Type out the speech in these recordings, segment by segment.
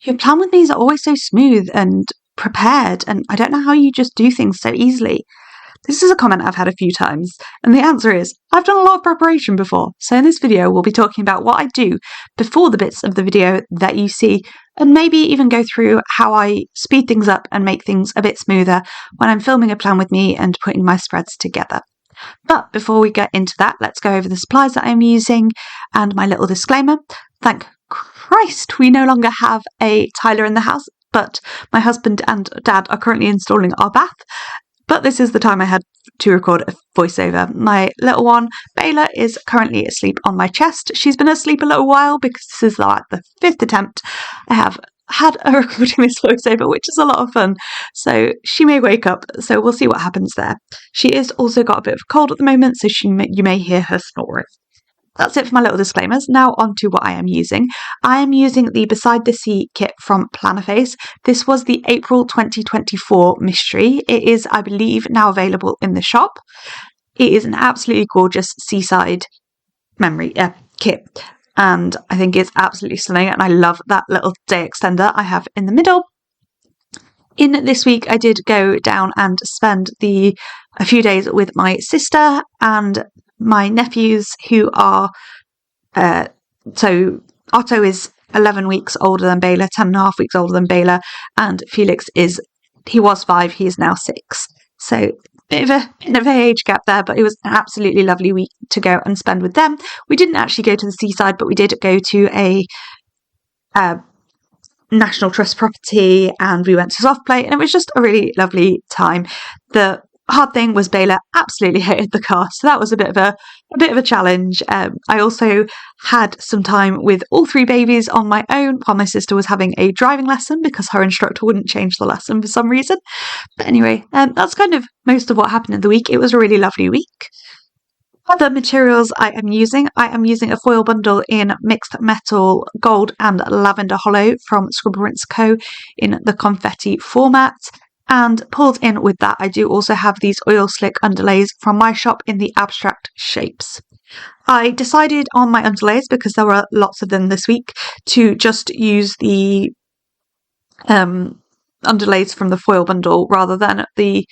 Your plan with me's are always so smooth and prepared, and I don't know how you just do things so easily. This is a comment I've had a few times, and the answer is, I've done a lot of preparation before. So in this video, we'll be talking about what I do before the bits of the video that you see, and maybe even go through how I speed things up and make things a bit smoother when I'm filming a plan with me and putting my spreads together. But before we get into that, let's go over the supplies that I'm using and my little disclaimer. Thank Christ, we no longer have a Tyler in the house, but my husband and dad are currently installing our bath. But this is the time I had to record a voiceover. My little one, Bayla, is currently asleep on my chest. She's been asleep a little while because this is like the 5th attempt I have had a recording this voiceover, which is a lot of fun. So she may wake up, so we'll see what happens there. She is also got a bit of a cold at the moment, so you may hear her snoring. That's it for my little disclaimers. Now on to what I am using. I am using the Beside the Sea kit from Plannerface. This was the April 2024 mystery. It is, I believe, now available in the shop. It is an absolutely gorgeous seaside memory kit, and I think it's absolutely stunning, and I love that little day extender I have in the middle. In this week, I did go down and spend a few days with my sister and my nephews, who are, so Otto is 11 weeks older than Bayla, 10.5 weeks older than Bayla, and Felix he was 5, he is now 6. So bit of a age gap there, but it was an absolutely lovely week to go and spend with them. We didn't actually go to the seaside, but we did go to a National Trust property, and we went to soft play, and it was just a really lovely time. The hard thing was Bayla absolutely hated the car, so that was a bit of a challenge. I also had some time with all 3 babies on my own while my sister was having a driving lesson because her instructor wouldn't change the lesson for some reason. But anyway, that's kind of most of what happened in the week. It was a really lovely week. Other materials I am using a foil bundle in mixed metal gold and lavender hollow from Scrub Rinse Co. in the confetti format. And pulled in with that, I do also have these oil slick underlays from my shop in the abstract shapes. I decided on my underlays, because there were lots of them this week, to just use the underlays from the foil bundle rather than the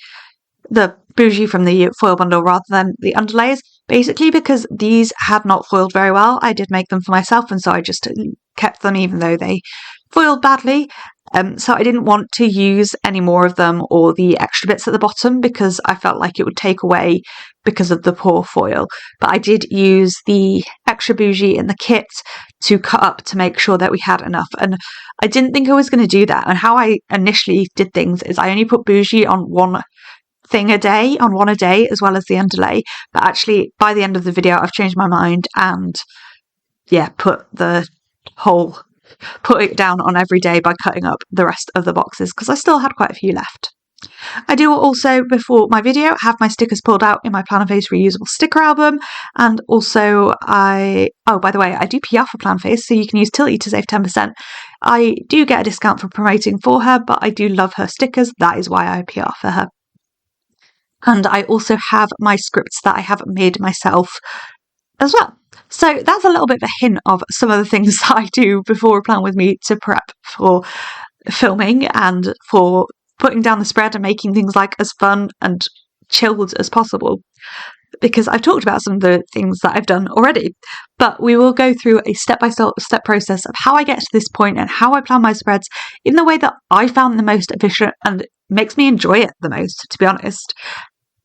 bougie from the foil bundle rather than the underlays. Basically because these had not foiled very well. I did make them for myself, and so I just kept them even though they foiled badly. So I didn't want to use any more of them or the extra bits at the bottom because I felt like it would take away because of the poor foil. But I did use the extra bougie in the kit to cut up to make sure that we had enough. And I didn't think I was going to do that. And how I initially did things is I only put bougie on one a day, as well as the underlay. But actually, by the end of the video, I've changed my mind and put it down on every day by cutting up the rest of the boxes because I still had quite a few left. I do also, before my video, have my stickers pulled out in my Plannerface reusable sticker album, and also by the way, I do PR for Plannerface, so you can use Tilly to save 10%. I do get a discount for promoting for her, but I do love her stickers. That is why I PR for her. And I also have my scripts that I have made myself as well. So that's a little bit of a hint of some of the things that I do before a plan with me to prep for filming and for putting down the spread and making things like as fun and chilled as possible. Because I've talked about some of the things that I've done already, but we will go through a step-by-step process of how I get to this point and how I plan my spreads in the way that I found the most efficient and makes me enjoy it the most, to be honest.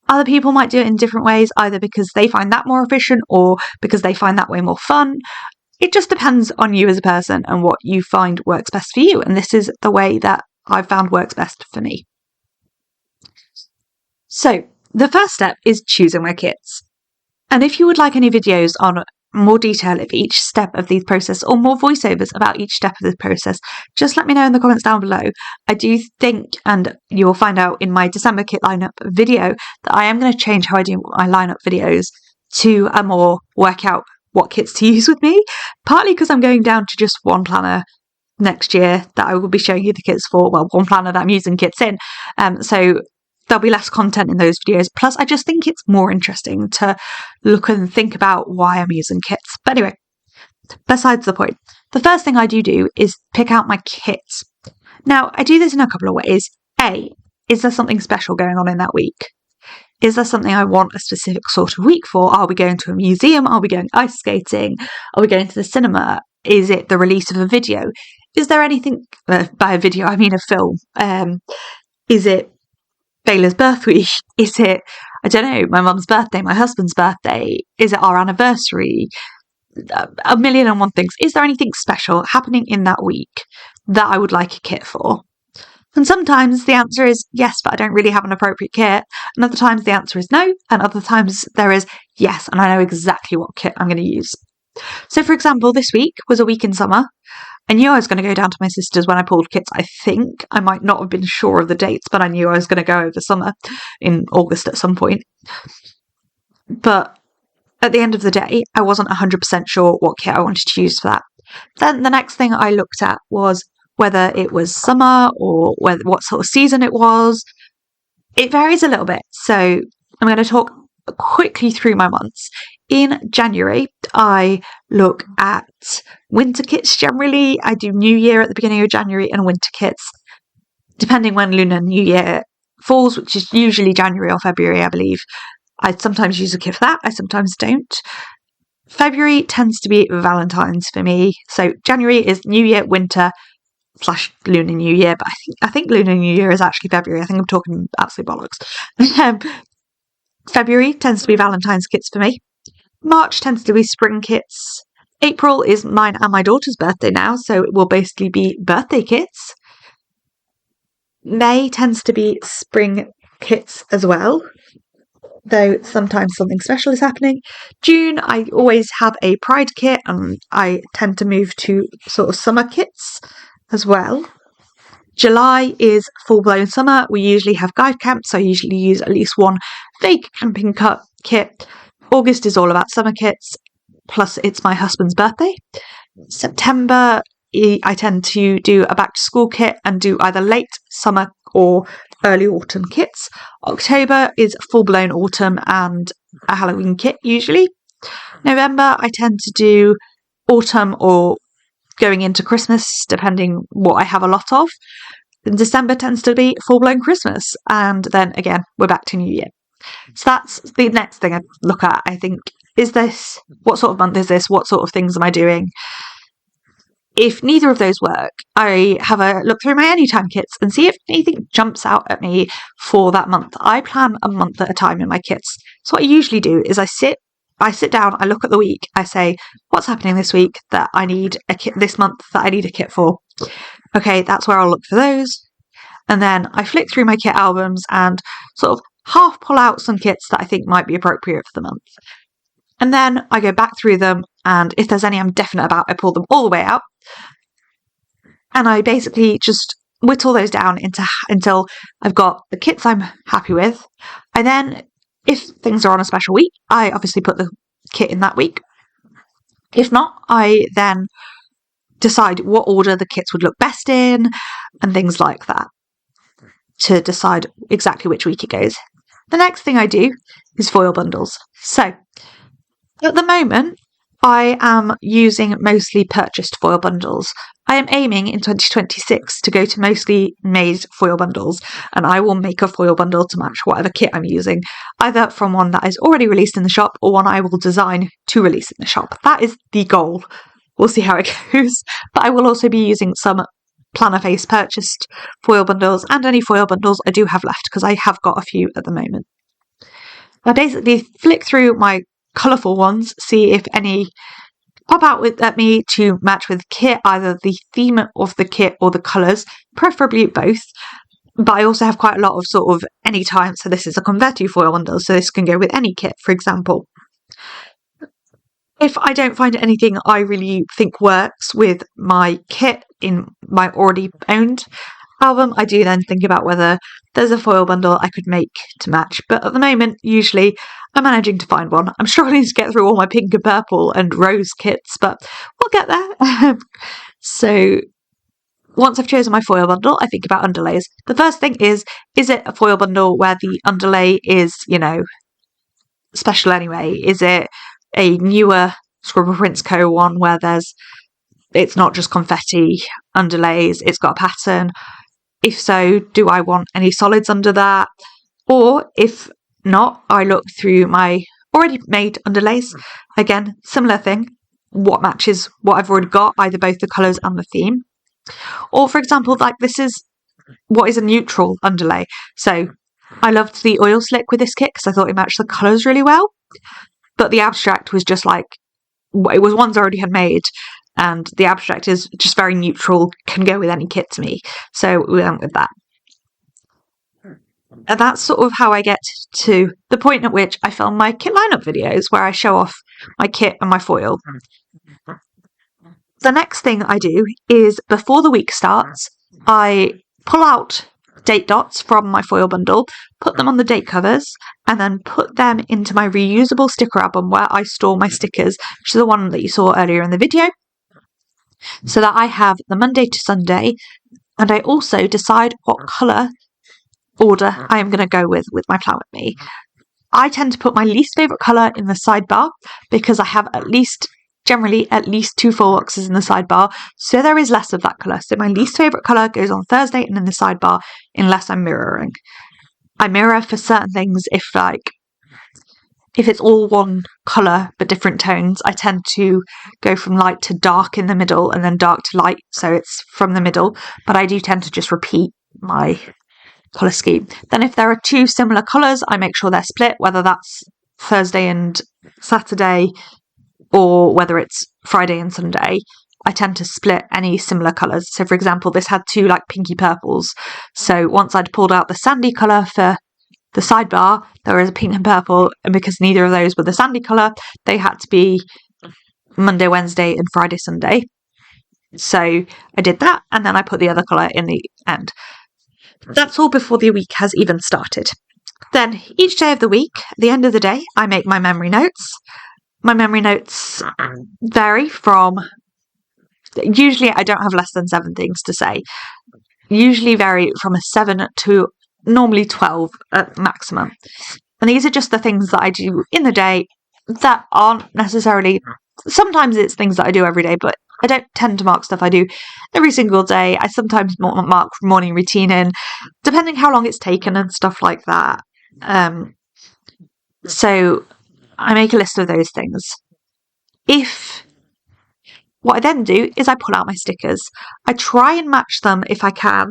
Other people might do it in different ways, either because they find that more efficient or because they find that way more fun. It just depends on you as a person and what you find works best for you. And this is the way that I've found works best for me. So the first step is choosing my kits. And if you would like any videos on more detail of each step of the process or more voiceovers about each step of the process, just let me know in the comments down below. I do think, and you will find out in my December kit lineup video, that I am going to change how I do my lineup videos to a more work out what kits to use with me, partly because I'm going down to just one planner next year that I will be showing you the kits for, well, one planner that I'm using kits in. So there'll be less content in those videos. Plus, I just think it's more interesting to look and think about why I'm using kits. But anyway, besides the point. the first thing I do is pick out my kits. Now, I do this in a couple of ways. A, is there something special going on in that week? Is there something I want a specific sort of week for? Are we going to a museum? Are we going ice skating? Are we going to the cinema? Is it the release of a video? Is there anything, by a video I mean a film, is it Bayla's birth week? Is it, I don't know, my mum's birthday, my husband's birthday? Is it our anniversary? A million and one things. Is there anything special happening in that week that I would like a kit for? And sometimes the answer is yes, but I don't really have an appropriate kit. And other times the answer is no. And other times there is yes, and I know exactly what kit I'm going to use. So, for example, this week was a week in summer. I knew I was going to go down to my sister's when I pulled kits. I think I might not have been sure of the dates, but I knew I was going to go over summer in August at some point. But at the end of the day, I wasn't 100% sure what kit I wanted to use for that. Then the next thing I looked at was whether it was summer or what sort of season it was. It varies a little bit. So I'm going to talk quickly through my months. In January, I look at winter kits generally. I do New Year at the beginning of January and winter kits, depending when Lunar New Year falls, which is usually January or February, I believe. I sometimes use a kit for that. I sometimes don't. February tends to be Valentine's for me. So January is New Year, winter, / Lunar New Year, but I think Lunar New Year is actually February. I think I'm talking absolute bollocks. February tends to be Valentine's kits for me. March tends to be spring kits. April is mine and my daughter's birthday now, so it will basically be birthday kits. May tends to be spring kits as well, though sometimes something special is happening. June, I always have a pride kit, and I tend to move to sort of summer kits as well. July is full-blown summer. We usually have guide camps, so I usually use at least one fake camping kit. August is all about summer kits, plus it's my husband's birthday. September, I tend to do a back-to-school kit and do either late summer or early autumn kits. October is full-blown autumn and a Halloween kit usually. November, I tend to do autumn or going into Christmas, depending what I have a lot of. And December tends to be full-blown Christmas, and then again we're back to New Year. So that's the next thing I look at. I think, what sort of month is this? What sort of things am I doing? If neither of those work, I have a look through my anytime kits and see if anything jumps out at me for that month. I plan a month at a time in my kits. So what I usually do is I sit down, I look at the week, I say, what's happening this week that I need a kit, this month that I need a kit for? Okay, that's where I'll look for those. And then I flick through my kit albums and sort of half pull out some kits that I think might be appropriate for the month. And then I go back through them, and if there's any I'm definite about, I pull them all the way out. And I basically just whittle those down until I've got the kits I'm happy with. I then, if things are on a special week, I obviously put the kit in that week. If not, I then decide what order the kits would look best in and things like that to decide exactly which week it goes. The next thing I do is foil bundles. So, at the moment, I am using mostly purchased foil bundles. I am aiming in 2026 to go to mostly made foil bundles, and I will make a foil bundle to match whatever kit I'm using, either from one that is already released in the shop or one I will design to release in the shop. That is the goal. We'll see how it goes. But I will also be using some Plannerface purchased foil bundles and any foil bundles I do have left, because I have got a few at the moment. I basically flick through my colourful ones, see if any pop out at me to match with kit, either the theme of the kit or the colours, preferably both. But I also have quite a lot of sort of anytime, so this is a Converti foil bundle, so this can go with any kit, for example. If I don't find anything I really think works with my kit in my already owned album, I do then think about whether there's a foil bundle I could make to match. But at the moment, usually I'm managing to find one. I'm struggling to get through all my pink and purple and rose kits, but we'll get there. So once I've chosen my foil bundle, I think about underlays. The first thing is it a foil bundle where the underlay is, special anyway? Is it a newer Scribble Prints Co. one where there's it's not just confetti underlays, it's got a pattern. If so, do I want any solids under that? Or if not, I look through my already made underlays. Again, similar thing. What matches what I've already got, either both the colours and the theme. Or for example, like this is what is a neutral underlay. So I loved the oil slick with this kit because I thought it matched the colours really well. But the abstract was just like, it was ones I already had made. And the abstract is just very neutral, can go with any kit to me. So we went with that. And that's sort of how I get to the point at which I film my kit lineup videos where I show off my kit and my foil. The next thing I do is before the week starts, I pull out date dots from my foil bundle, put them on the date covers, and then put them into my reusable sticker album where I store my stickers, which is the one that you saw earlier in the video, so that I have the Monday to Sunday, and I also decide what colour order I am going to go with my Plan With Me. I tend to put my least favourite colour in the sidebar because I have generally at least 2 full boxes in the sidebar, so there is less of that colour. So my least favourite colour goes on Thursday and in the sidebar unless I'm mirroring. I mirror for certain things if it's all one colour but different tones, I tend to go from light to dark in the middle and then dark to light, so it's from the middle, but I do tend to just repeat my colour scheme. Then if there are 2 similar colours, I make sure they're split, whether that's Thursday and Saturday or whether it's Friday and Sunday. I tend to split any similar colours. So for example, this had 2 like pinky purples. So once I'd pulled out the sandy colour for the sidebar, there was a pink and purple, and because neither of those were the sandy colour, they had to be Monday, Wednesday and Friday, Sunday. So I did that, and then I put the other colour in the end. That's all before the week has even started. Then each day of the week, at the end of the day, I make my memory notes. My memory notes vary from, usually I don't have less than 7 things to say. Usually vary from a 7 to normally 12 at maximum. And these are just the things that I do in the day that aren't necessarily, sometimes it's things that I do every day, but I don't tend to mark stuff I do every single day. I sometimes mark morning routine in, depending how long it's taken and stuff like that. So I make a list of those things. What I then do is I pull out my stickers. I try and match them if I can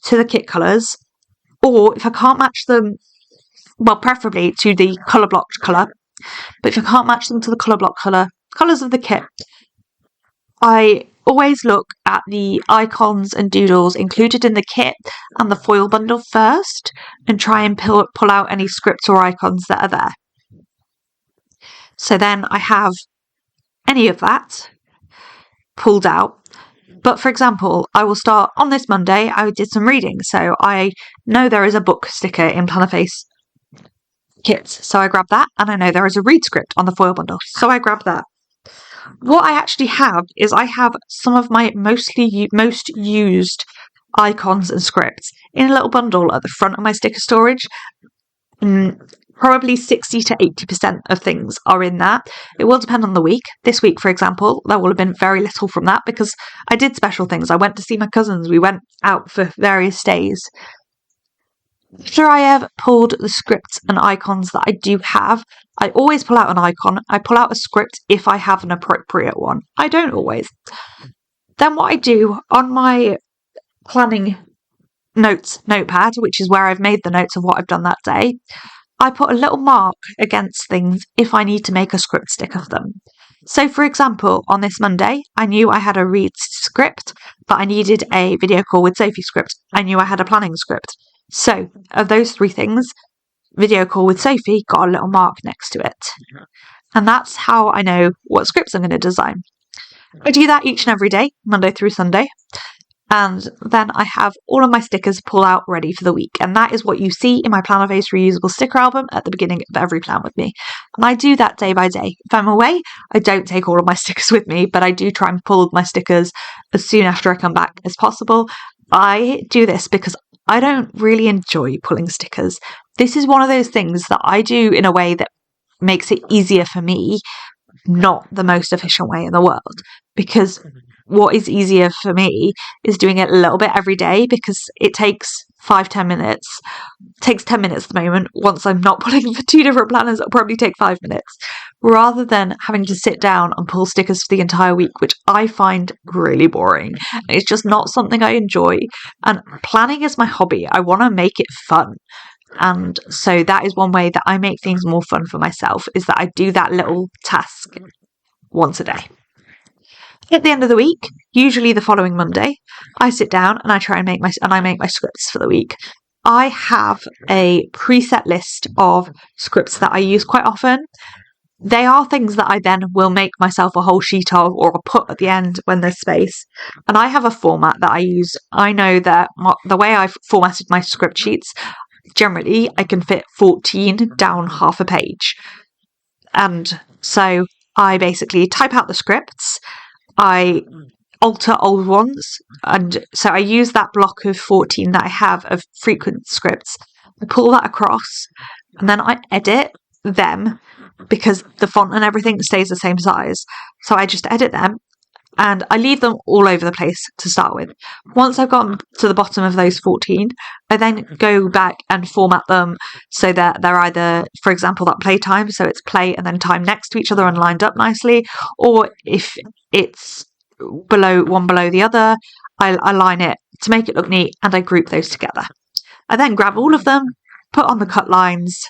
to the kit colours, or if I can't match them, well, preferably to the colour blocked colour, but if I can't match them to the colour block colours of the kit, I always look at the icons and doodles included in the kit and the foil bundle first and try and pull out any scripts or icons that are there. So then I have any of that pulled out. But for example, I will start on this Monday, I did some reading. So I know there is a book sticker in Plannerface kits. So I grab that, and I know there is a read script on the foil bundle. So I grab that. What I actually have is I have some of my most used icons and scripts in a little bundle at the front of my sticker storage. Probably 60 to 80% of things are in that. It will depend on the week. This week, for example, there will have been very little from that because I did special things. I went to see my cousins. We went out for various days. After I have pulled the scripts and icons that I do have, I always pull out an icon. I pull out a script if I have an appropriate one. I don't always. Then what I do on my planning notes notepad, which is where I've made the notes of what I've done that day, I put a little mark against things if I need to make a script stick of them. So for example, on this Monday, I knew I had a read script, but I needed a video call with Sophie script. I knew I had a planning script. So of those 3 things, video call with Sophie got a little mark next to it. And that's how I know what scripts I'm going to design. I do that each and every day, Monday through Sunday. And then I have all of my stickers pulled out ready for the week. And that is what you see in my Plannerface reusable sticker album at the beginning of every Plan With Me. And I do that day by day. If I'm away, I don't take all of my stickers with me, but I do try and pull my stickers as soon after I come back as possible. I do this because I don't really enjoy pulling stickers. This is one of those things that I do in a way that makes it easier for me, not the most efficient way in the world. Because what is easier for me is doing it a little bit every day, because it takes 5-10 minutes. It takes 10 minutes at the moment. Once I'm not pulling for 2 different planners, it'll probably take 5 minutes, rather than having to sit down and pull stickers for the entire week, which I find really boring. It's just not something I enjoy. And planning is my hobby. I want to make it fun. And so that is one way that I make things more fun for myself, is that I do that little task once a day. At the end of the week, usually the following Monday, I sit down and I try and make my scripts for the week. I have a preset list of scripts that I use quite often. They are things that I then will make myself a whole sheet of, or put at the end when there's space. And I have a format that I use. I know that the way I've formatted my script sheets, generally I can fit 14 down half a page. And so I basically type out the scripts, I alter old ones, and so I use that block of 14 that I have of frequent scripts. I pull that across, and then I edit them, because the font and everything stays the same size. So I just edit them, and I leave them all over the place to start with. Once I've gotten to the bottom of those 14, I then go back and format them so that they're either, for example, that playtime, so it's play and then time next to each other and lined up nicely, or if it's one below the other, I line it to make it look neat, and I group those together. I then grab all of them, put on the cut lines,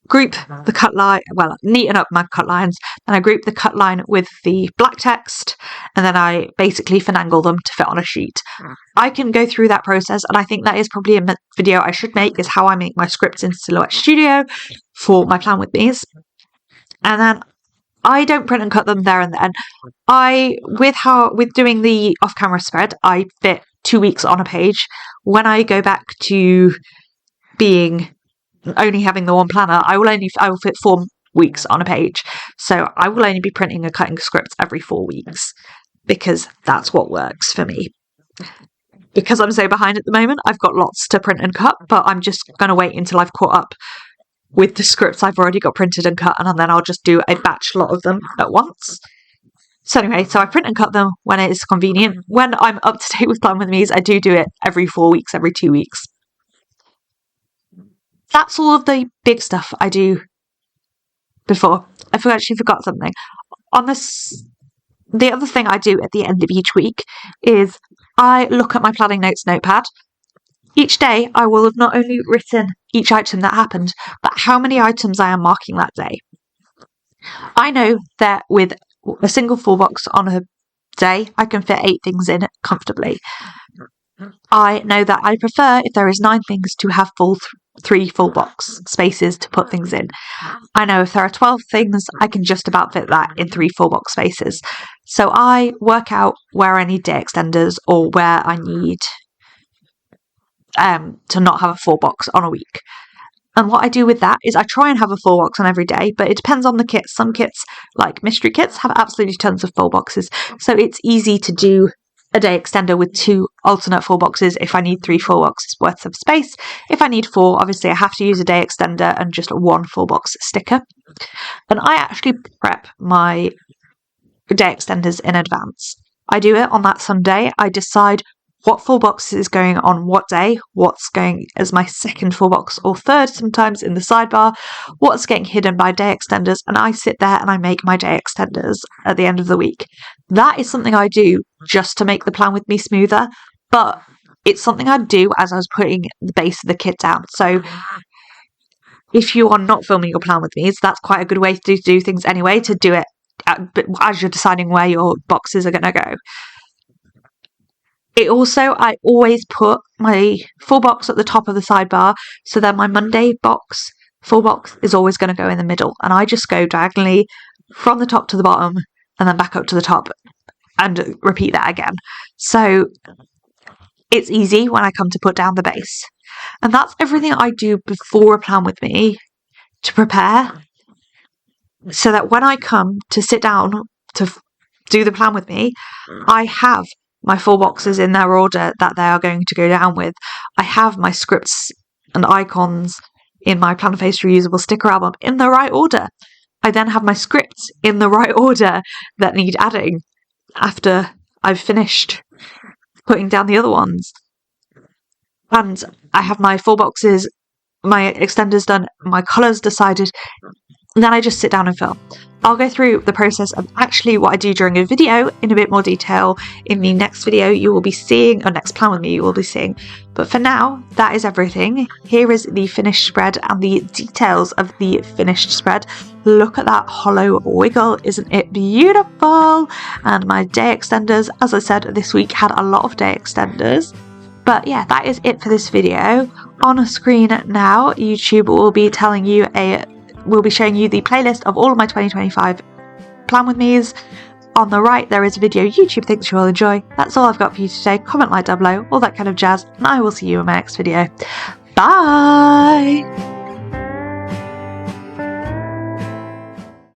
group the cut line, neaten up my cut lines, and I group the cut line with the black text, and then I basically finagle them to fit on a sheet. I can go through that process, and I think that is probably a video I should make, is how I make my scripts in Silhouette Studio for my Plan With Me's. And then I don't print and cut them there and then. With doing the off-camera spread, I fit 2 weeks on a page. When I go back to being only having the one planner, I will fit 4 weeks on a page. So I will only be printing and cutting scripts every 4 weeks, because that's what works for me. Because I'm so behind at the moment, I've got lots to print and cut, but I'm just going to wait until I've caught up with the scripts I've already got printed and cut, and then I'll just do a batch lot of them at once. So anyway, so I print and cut them when it is convenient. When I'm up to date with Plan With Me's, I do it every 4 weeks, every 2 weeks. That's all of the big stuff I do before. I actually forgot something. The other thing I do at the end of each week is I look at my planning notes notepad. Each day I will have not only written each item that happened, but how many items I am marking that day. I know that with a single full box on a day, I can fit 8 things in comfortably. I know that I prefer, if there is 9 things, to have 3 full box spaces to put things in. I know if there are 12 things, I can just about fit that in 3 full box spaces. So I work out where I need day extenders, or where I need to not have a full box on a week. And what I do with that is I try and have a full box on every day, but it depends on the kits. Some kits, like mystery kits, have absolutely tons of full boxes. So it's easy to do a day extender with 2 alternate full boxes if I need 3 full boxes worth of space. If I need 4, obviously I have to use a day extender and just 1 full box sticker. And I actually prep my day extenders in advance. I do it on that Sunday. I decide what full box is going on what day, what's going as my second full box or third sometimes in the sidebar, what's getting hidden by day extenders, and I sit there and I make my day extenders at the end of the week. That is something I do just to make the Plan With Me smoother, but it's something I'd do as I was putting the base of the kit down. So if you are not filming your Plan With Me, that's quite a good way to do things anyway, to do it as you're deciding where your boxes are going to go. I always put my full box at the top of the sidebar, so that my Monday full box is always going to go in the middle, and I just go diagonally from the top to the bottom and then back up to the top and repeat that again. So it's easy when I come to put down the base. And that's everything I do before a Plan With Me to prepare, so that when I come to sit down to do the Plan With Me, I have my full boxes in their order that they are going to go down with. I have my scripts and icons in my Plannerface reusable sticker album in the right order. I then have my scripts in the right order that need adding. after I've finished putting down the other ones. And I have my 4 boxes, my extenders done, my colours decided, and then I just sit down and film. I'll go through the process of actually what I do during a video in a bit more detail in the next video you will be seeing, or next plan with me you will be seeing. But for now, that is everything. Here is the finished spread and the details of the finished spread. Look at that hollow wiggle, isn't it beautiful? And my day extenders, as I said, this week had a lot of day extenders. But yeah, that is it for this video. On screen now, YouTube will be showing you the playlist of all of my 2025 Plan With Me's. On the right, there is a video YouTube thinks you will enjoy. That's all I've got for you today. Comment, like down below, all that kind of jazz, and I will see you in my next video. Bye!